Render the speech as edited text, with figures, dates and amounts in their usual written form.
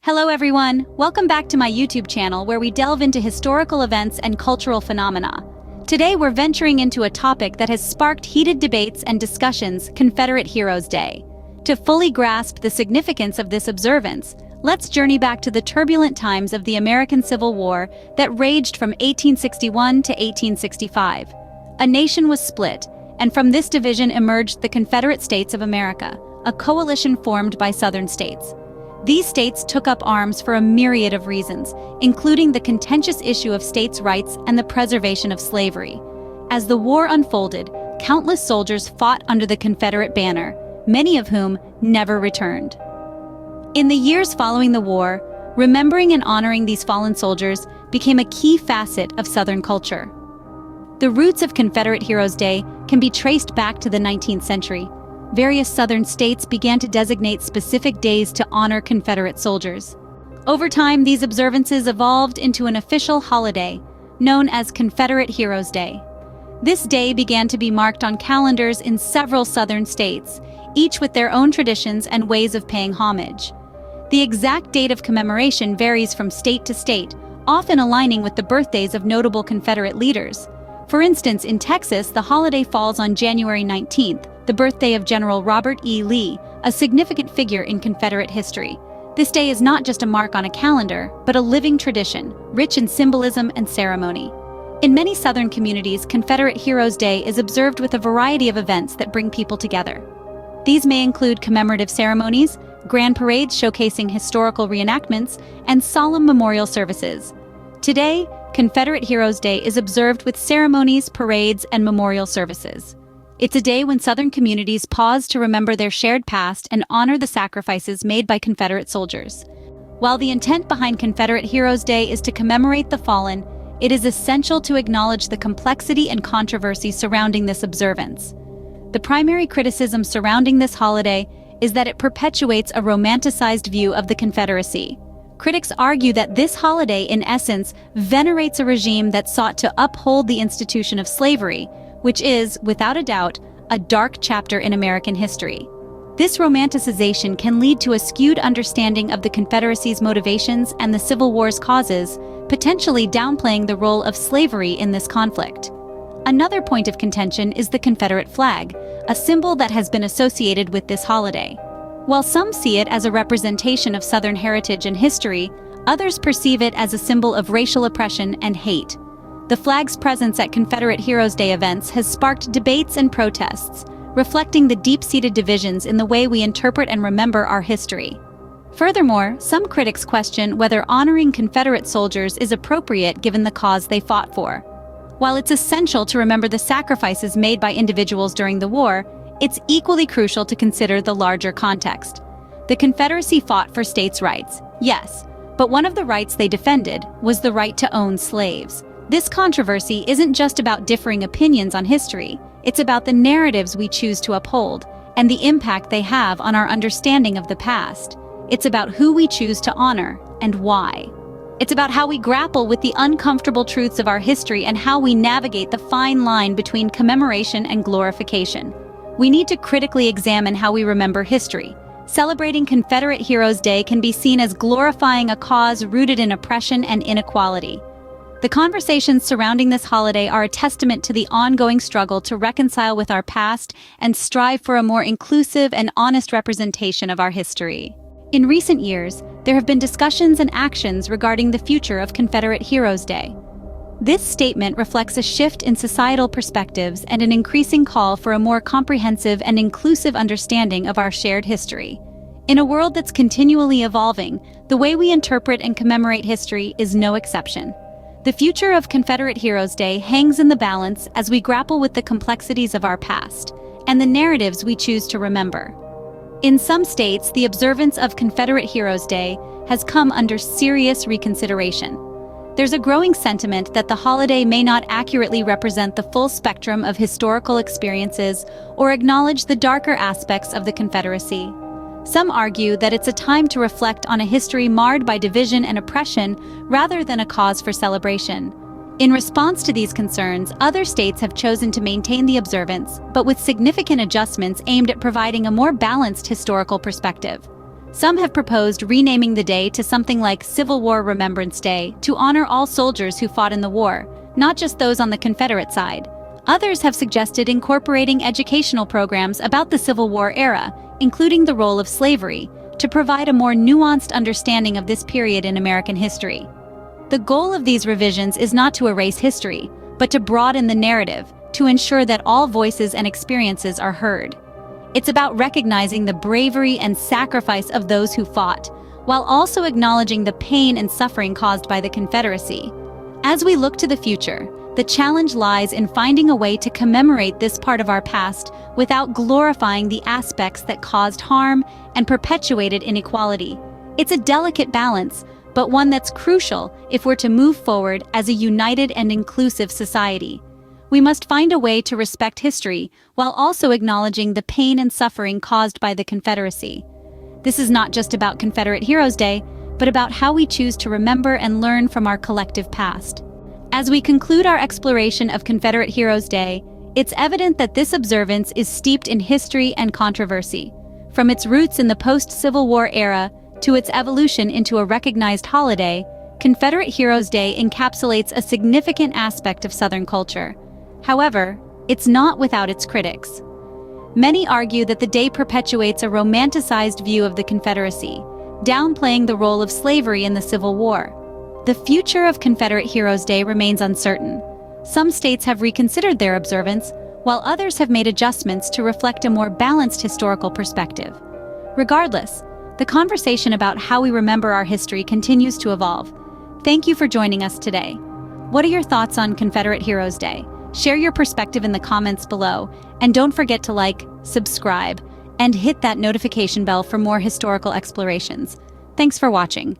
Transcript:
Hello everyone, welcome back to my YouTube channel where we delve into historical events and cultural phenomena. Today we're venturing into a topic that has sparked heated debates and discussions, Confederate Heroes Day. To fully grasp the significance of this observance, let's journey back to the turbulent times of the American Civil War that raged from 1861 to 1865. A nation was split, and from this division emerged the Confederate States of America, a coalition formed by Southern states. These states took up arms for a myriad of reasons, including the contentious issue of states' rights and the preservation of slavery. As the war unfolded, countless soldiers fought under the Confederate banner, many of whom never returned. In the years following the war, remembering and honoring these fallen soldiers became a key facet of Southern culture. The roots of Confederate Heroes Day can be traced back to the 19th century. Various Southern states began to designate specific days to honor Confederate soldiers. Over time, these observances evolved into an official holiday, known as Confederate Heroes Day. This day began to be marked on calendars in several Southern states, each with their own traditions and ways of paying homage. The exact date of commemoration varies from state to state, often aligning with the birthdays of notable Confederate leaders. For instance, in Texas, the holiday falls on January 19th, the birthday of General Robert E. Lee, a significant figure in Confederate history. This day is not just a mark on a calendar, but a living tradition, rich in symbolism and ceremony. In many Southern communities, Confederate Heroes Day is observed with a variety of events that bring people together. These may include commemorative ceremonies, grand parades showcasing historical reenactments, and solemn memorial services. Today, Confederate Heroes Day is observed with ceremonies, parades, and memorial services. It's a day when Southern communities pause to remember their shared past and honor the sacrifices made by Confederate soldiers. While the intent behind Confederate Heroes Day is to commemorate the fallen, it is essential to acknowledge the complexity and controversy surrounding this observance. The primary criticism surrounding this holiday is that it perpetuates a romanticized view of the Confederacy. Critics argue that this holiday, in essence, venerates a regime that sought to uphold the institution of slavery, which is, without a doubt, a dark chapter in American history. This romanticization can lead to a skewed understanding of the Confederacy's motivations and the Civil War's causes, potentially downplaying the role of slavery in this conflict. Another point of contention is the Confederate flag, a symbol that has been associated with this holiday. While some see it as a representation of Southern heritage and history, others perceive it as a symbol of racial oppression and hate. The flag's presence at Confederate Heroes Day events has sparked debates and protests, reflecting the deep-seated divisions in the way we interpret and remember our history. Furthermore, some critics question whether honoring Confederate soldiers is appropriate given the cause they fought for. While it's essential to remember the sacrifices made by individuals during the war, it's equally crucial to consider the larger context. The Confederacy fought for states' rights, yes, but one of the rights they defended was the right to own slaves. This controversy isn't just about differing opinions on history, it's about the narratives we choose to uphold and the impact they have on our understanding of the past. It's about who we choose to honor and why. It's about how we grapple with the uncomfortable truths of our history and how we navigate the fine line between commemoration and glorification. We need to critically examine how we remember history. Celebrating Confederate Heroes Day can be seen as glorifying a cause rooted in oppression and inequality. The conversations surrounding this holiday are a testament to the ongoing struggle to reconcile with our past and strive for a more inclusive and honest representation of our history. In recent years, there have been discussions and actions regarding the future of Confederate Heroes Day. This statement reflects a shift in societal perspectives and an increasing call for a more comprehensive and inclusive understanding of our shared history. In a world that's continually evolving, the way we interpret and commemorate history is no exception. The future of Confederate Heroes Day hangs in the balance as we grapple with the complexities of our past and the narratives we choose to remember. In some states, the observance of Confederate Heroes Day has come under serious reconsideration. There's a growing sentiment that the holiday may not accurately represent the full spectrum of historical experiences or acknowledge the darker aspects of the Confederacy. Some argue that it's a time to reflect on a history marred by division and oppression rather than a cause for celebration. In response to these concerns, other states have chosen to maintain the observance, but with significant adjustments aimed at providing a more balanced historical perspective. Some have proposed renaming the day to something like Civil War Remembrance Day to honor all soldiers who fought in the war, not just those on the Confederate side. Others have suggested incorporating educational programs about the Civil War era, including the role of slavery, to provide a more nuanced understanding of this period in American history. The goal of these revisions is not to erase history, but to broaden the narrative, to ensure that all voices and experiences are heard. It's about recognizing the bravery and sacrifice of those who fought, while also acknowledging the pain and suffering caused by the Confederacy. As we look to the future, the challenge lies in finding a way to commemorate this part of our past without glorifying the aspects that caused harm and perpetuated inequality. It's a delicate balance, but one that's crucial if we're to move forward as a united and inclusive society. We must find a way to respect history while also acknowledging the pain and suffering caused by the Confederacy. This is not just about Confederate Heroes Day, but about how we choose to remember and learn from our collective past. As we conclude our exploration of Confederate Heroes Day, it's evident that this observance is steeped in history and controversy. From its roots in the post-Civil War era to its evolution into a recognized holiday, Confederate Heroes Day encapsulates a significant aspect of Southern culture. However, it's not without its critics. Many argue that the day perpetuates a romanticized view of the Confederacy, downplaying the role of slavery in the Civil War. The future of Confederate Heroes Day remains uncertain. Some states have reconsidered their observance, while others have made adjustments to reflect a more balanced historical perspective. Regardless, the conversation about how we remember our history continues to evolve. Thank you for joining us today. What are your thoughts on Confederate Heroes Day? Share your perspective in the comments below, and don't forget to like, subscribe, and hit that notification bell for more historical explorations. Thanks for watching.